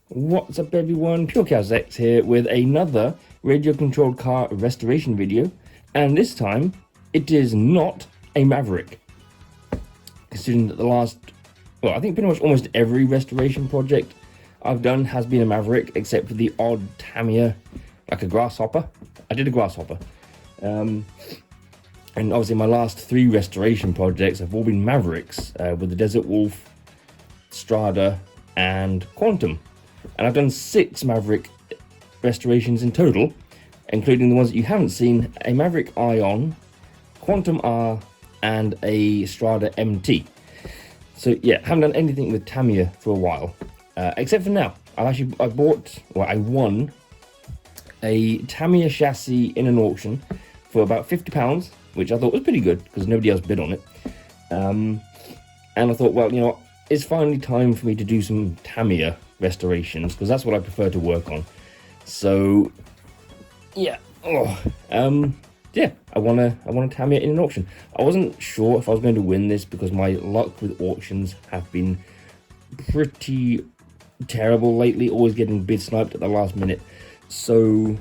What's up everyone, PureChaosX here with another radio-controlled car restoration video, and this time it is not a Maverick. Considering that I think pretty much almost every restoration project I've done has been a Maverick, except for the odd Tamiya, like a Grasshopper. I did a Grasshopper. And obviously my last 3 restoration projects have all been Mavericks, with the Desert Wolf, Strada, and Quantum. And I've done 6 Maverick restorations in total, including the ones that you haven't seen: a Maverick Ion, Quantum R, and a Strada MT. So yeah, haven't done anything with Tamiya for a while, except for now. I won a Tamiya chassis in an auction for about £50, which I thought was pretty good because nobody else bid on it. And I thought, well, you know what, it's finally time for me to do some Tamiya restorations, because that's what I prefer to work on. So yeah, yeah, I won a Tamiya in an auction. I wasn't sure if I was going to win this because my luck with auctions have been pretty terrible lately, always getting bid sniped at the last minute. So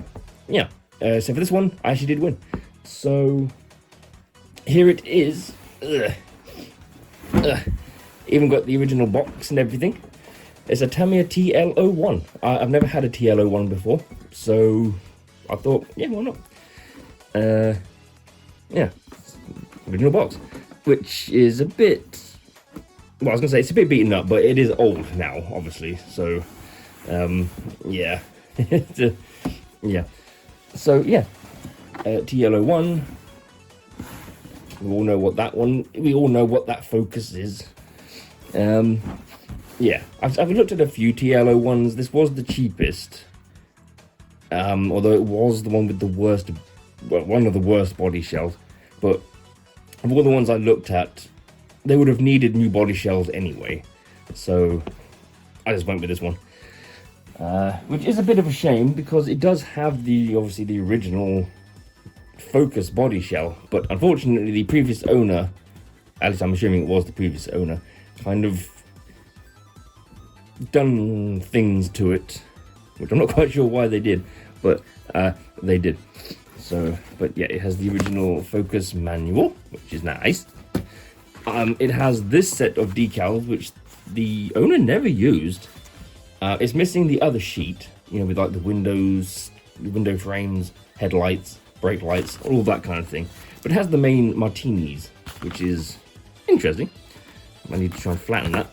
yeah, so for this one I actually did win. So here it is. Even got the original box and everything. It's a Tamiya TL01. I've never had a TL01 before, so I thought, yeah, why not? Yeah, original box, which is a bit, well, I was gonna say it's a bit beaten up, but it is old now, obviously. So, yeah, yeah. So yeah, TL01. We all know what that one. We all know what that Focus is. Yeah, I've looked at a few TL01s. This was the cheapest, although it was the one with the worst, well, one of the worst body shells. But of all the ones I looked at, they would have needed new body shells anyway. So I just went with this one, which is a bit of a shame because it does have obviously the original Focus body shell, but unfortunately the previous owner, at least I'm assuming it was the previous owner, kind of done things to it, which I'm not quite sure why they did, but they did. So, but yeah, it has the original Focus manual, which is nice. It has this set of decals, which the owner never used. It's missing the other sheet, you know, with like the windows, the window frames, headlights, brake lights, all that kind of thing. But it has the main martinis, which is interesting. I need to try and flatten that.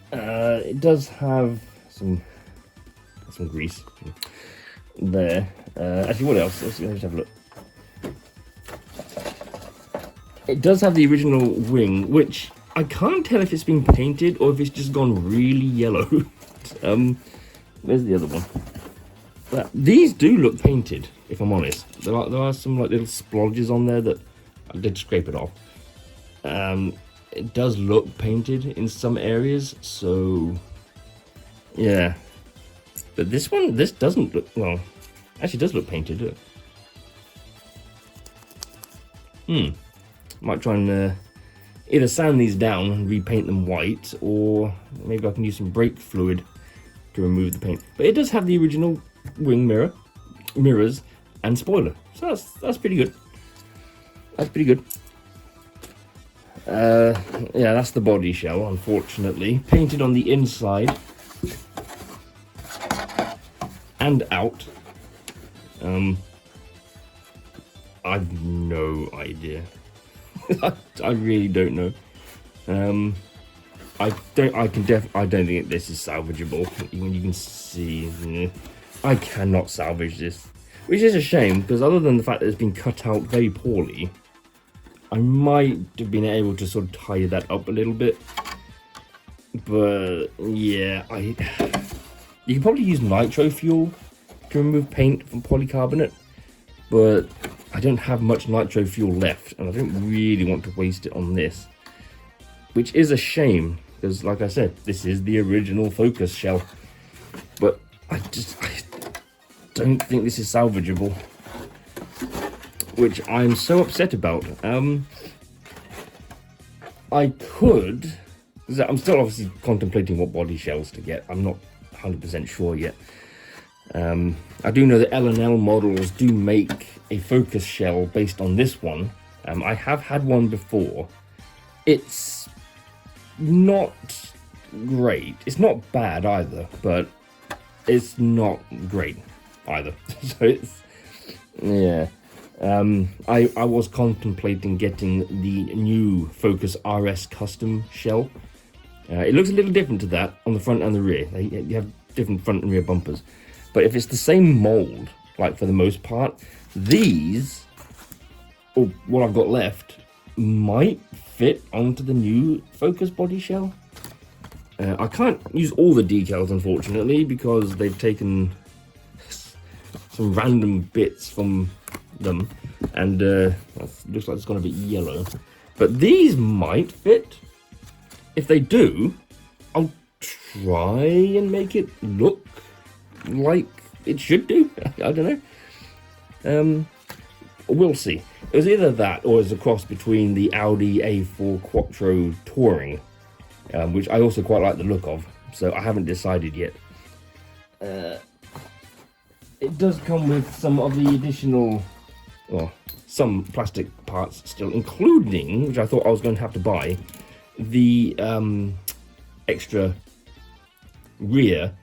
It does have some grease there. Actually, what else? Let's just have a look. It does have the original wing, which I can't tell if it's been painted or if it's just gone really yellow. Where's the other one? These do look painted, if I'm honest. There are some like little splodges on there that I did scrape it off. It does look painted in some areas, so yeah. But this doesn't look, well, actually does look painted. Might try and either sand these down and repaint them white, or maybe I can use some brake fluid to remove the paint. But it does have the original wing mirrors and spoiler, so that's pretty good. That's pretty good. Yeah, that's the body shell, unfortunately. Painted on the inside and out. I've no idea. I really don't know. I don't think this is salvageable. Even you can see, I cannot salvage this, which is a shame because other than the fact that it's been cut out very poorly, I might have been able to sort of tie that up a little bit. But yeah, you can probably use nitro fuel to remove paint from polycarbonate, but I don't have much nitro fuel left, and I don't really want to waste it on this, which is a shame because, like I said, this is the original Focus shell. But I don't think this is salvageable, which I'm so upset about. I could, I'm still obviously contemplating what body shells to get. I'm not 100% sure yet. I do know that L&L models do make a Focus shell based on this one. I have had one before. It's not great. It's not bad either, but it's not great either. So it's, yeah. I was contemplating getting the new Focus RS custom shell. It looks a little different to that on the front and the rear. You have different front and rear bumpers. But if it's the same mold, like for the most part, these, or what I've got left, might fit onto the new Focus body shell. I can't use all the decals, unfortunately, because they've taken some random bits from them, and looks like it's gone a bit yellow. But these might fit. If they do, I'll try and make it look like it should do. I don't know. We'll see. It was either that or it's a cross between the Audi A4 Quattro Touring, which I also quite like the look of, so I haven't decided yet. It does come with some of the additional, well, some plastic parts still, including, which I thought I was going to have to buy, the extra rear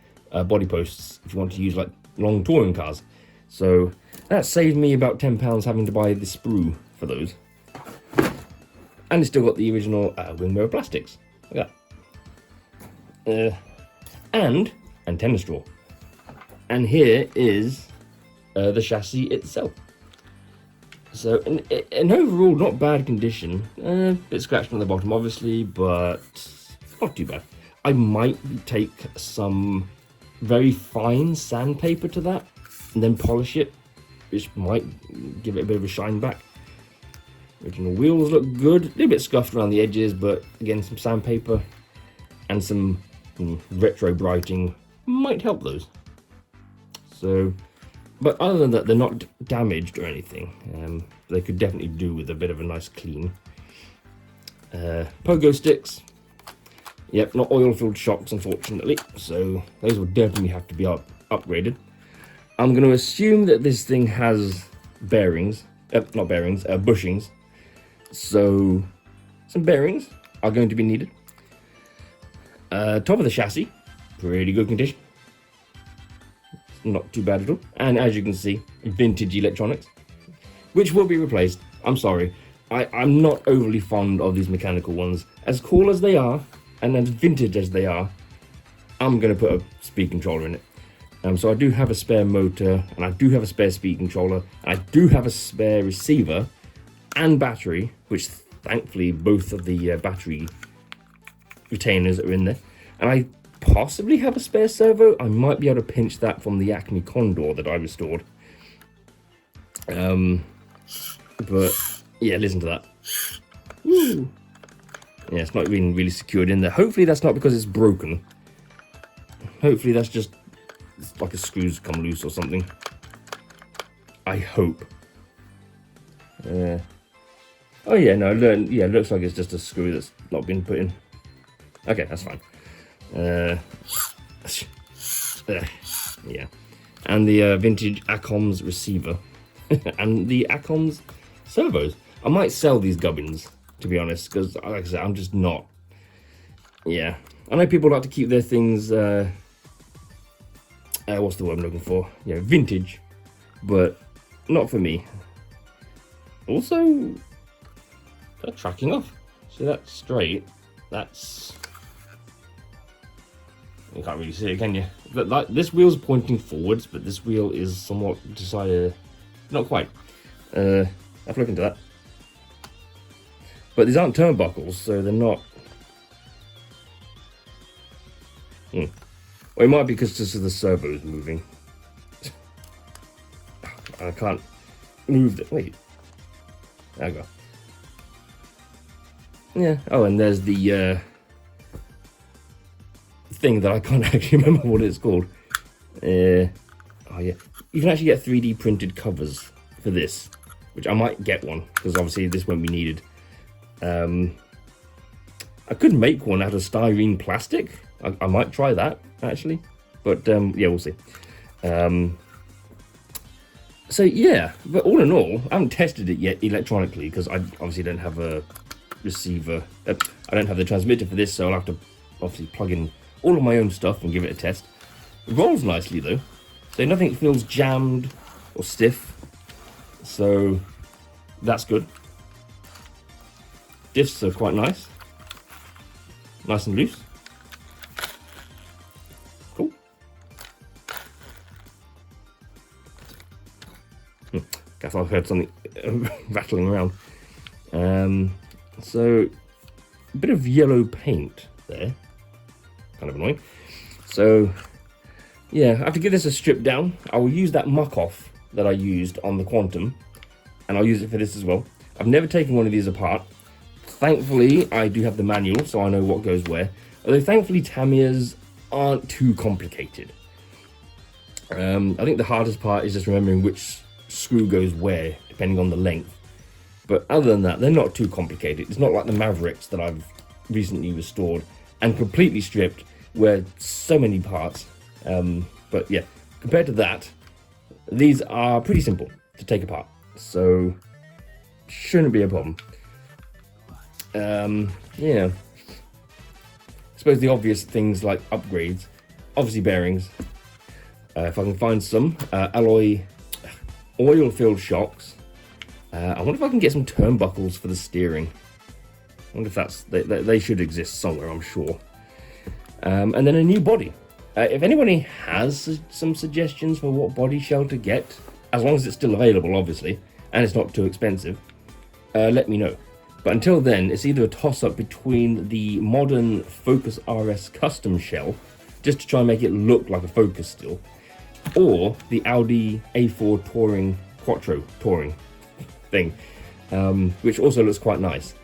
body posts if you want to use like long touring cars. So that saved me about £10 having to buy the sprue for those. And it's still got the original wing mirror plastics. Look at that. And antenna straw. And here is the chassis itself. So an overall not bad condition. Bit scratched on the bottom obviously, but not too bad. I might take some very fine sandpaper to that and then polish it, which might give it a bit of a shine back. Original wheels look good, a little bit scuffed around the edges, but again, some sandpaper and some retro brighting might help those. So, but other than that, they're not damaged or anything. They could definitely do with a bit of a nice clean. Pogo sticks. Yep, not oil-filled shocks, unfortunately, so those will definitely have to be upgraded. I'm going to assume that this thing has bearings, not bearings, bushings. So some bearings are going to be needed. Top of the chassis, pretty good condition. Not too bad at all. And as you can see, vintage electronics, which will be replaced. I'm sorry, I'm not overly fond of these mechanical ones. As cool as they are, and as vintage as they are, I'm going to put a speed controller in it. So I do have a spare motor, and I do have a spare speed controller, and I do have a spare receiver and battery, which thankfully both of the battery retainers are in there. And I possibly have a spare servo. I might be able to pinch that from the Acme Condor that I restored. But yeah, listen to that. Woo. Yeah, it's not even really secured in there. Hopefully that's not because it's broken. Hopefully that's just like a screw's come loose or something. I hope. Oh yeah, no, yeah, it looks like it's just a screw that's not been put in. Okay, that's fine. Yeah. And the vintage Acoms receiver. And the Acoms servos. I might sell these gubbins, to be honest, because like I said, I'm just not. Yeah, I know people like to keep their things what's the word I'm looking for? Yeah, vintage, but not for me. Also, that's tracking off. See, that's straight. That's, you can't really see it, can you? But like, this wheel's pointing forwards, but this wheel is somewhat decided, not quite. Have a look into that. But these aren't turnbuckles, so they're not. Well, it might be because just the servo's moving. I can't move the. Wait. There we go. Yeah. Oh, and there's the thing that I can't actually remember what it's called. Oh yeah. You can actually get 3D printed covers for this, which I might get one because obviously this won't be needed. I could make one out of styrene plastic. I might try that, actually. But yeah, we'll see. So yeah, but all in all, I haven't tested it yet electronically because I obviously don't have a receiver. I don't have the transmitter for this, so I'll have to obviously plug in all of my own stuff and give it a test. It rolls nicely though, so nothing feels jammed or stiff, so that's good. Diffs are quite nice and loose. Cool. Guess I've heard something rattling around. So a bit of yellow paint there, kind of annoying. So yeah, I have to give this a strip down. I will use that muck off that I used on the Quantum, and I'll use it for this as well. I've never taken one of these apart. Thankfully, I do have the manual, so I know what goes where. Although thankfully, Tamiyas aren't too complicated. I think the hardest part is just remembering which screw goes where, depending on the length. But other than that, they're not too complicated. It's not like the Mavericks that I've recently restored and completely stripped, where so many parts. But yeah, compared to that, these are pretty simple to take apart, so shouldn't be a problem. Yeah, I suppose the obvious things like upgrades, obviously bearings. If I can find some alloy oil-filled shocks. I wonder if I can get some turnbuckles for the steering. I wonder if that's they should exist somewhere, I'm sure. And then a new body. If anybody has some suggestions for what body shell to get, as long as it's still available, obviously, and it's not too expensive, let me know. But until then, it's either a toss-up between the modern Focus RS custom shell, just to try and make it look like a Focus still, or the Audi A4 Touring Quattro Touring thing, which also looks quite nice.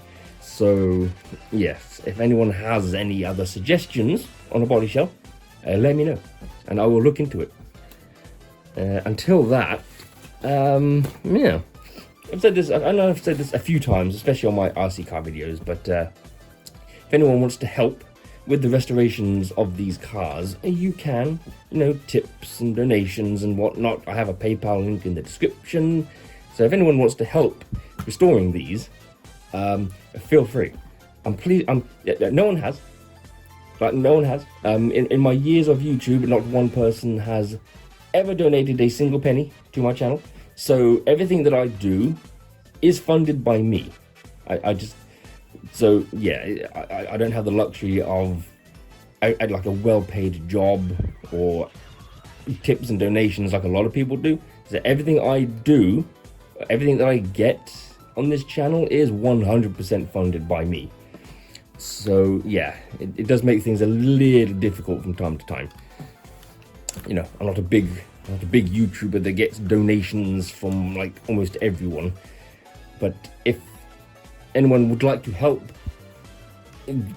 So yes, if anyone has any other suggestions on a body shell, let me know, and I will look into it. Until that, yeah. I've said this, I know I've said this a few times, especially on my RC car videos, but if anyone wants to help with the restorations of these cars, you can, tips and donations and whatnot. I have a PayPal link in the description. So if anyone wants to help restoring these, feel free. No one has. No one has. In my years of YouTube, not one person has ever donated a single penny to my channel. So everything that I do is funded by me. I don't have the luxury of like a well-paid job or tips and donations like a lot of people do. So everything I do, everything that I get on this channel is 100% funded by me. So yeah, it does make things a little difficult from time to time. I'm not a big YouTuber that gets donations from like almost everyone, but if anyone would like to help,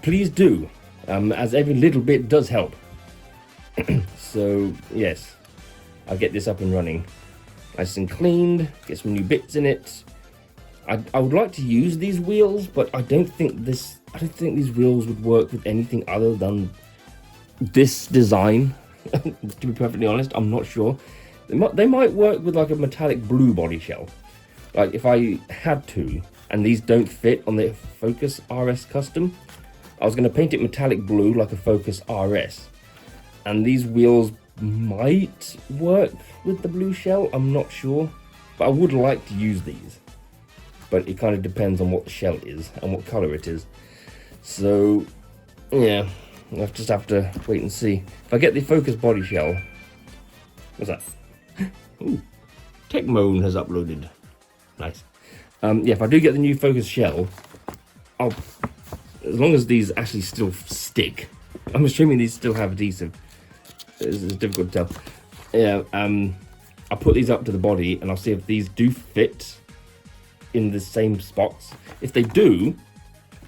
please do, as every little bit does help. So yes, I'll get this up and running nice and cleaned, get some new bits in it. I would like to use these wheels, but I don't think these wheels would work with anything other than this design. To be perfectly honest, I'm not sure. They might work with like a metallic blue body shell, like if I had to, and these don't fit on the Focus RS Custom. I was going to paint it metallic blue like a Focus RS, and these wheels might work with the blue shell, I'm not sure, but I would like to use these. But it kind of depends on what the shell is and what color it is. So yeah, I'll just have to wait and see. If I get the Focus body shell, what's that? Ooh, Techmoan has uploaded. Nice. Yeah, if I do get the new Focus shell, as long as these actually still stick. I'm assuming these still have adhesive. It's difficult to tell. Yeah, I'll put these up to the body and I'll see if these do fit in the same spots. If they do,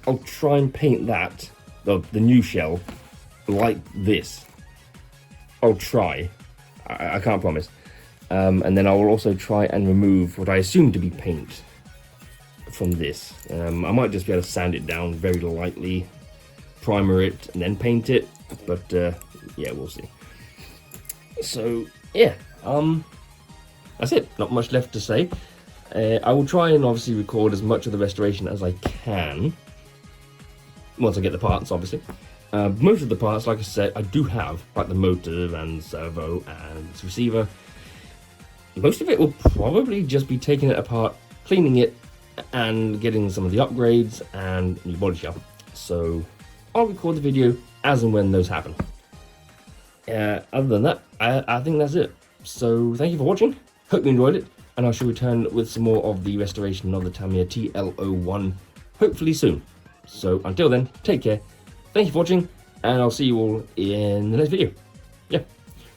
I'll try and paint that, the new shell, like this. I'll try. I can't promise. And then I will also try and remove what I assume to be paint from this. I might just be able to sand it down very lightly, primer it, and then paint it. But yeah, we'll see. So yeah, that's it. Not much left to say. I will try and obviously record as much of the restoration as I can once I get the parts, obviously. Most of the parts, like I said, I do have, like the motor and servo and this receiver. Most of it will probably just be taking it apart, cleaning it, and getting some of the upgrades and new body shell. So I'll record the video as and when those happen. Other than that, I think that's it. So thank you for watching. Hope you enjoyed it, and I shall return with some more of the restoration of the Tamiya TL01 hopefully soon. So until then, take care. Thank you for watching, and I'll see you all in the next video. Yeah,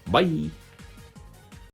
bye.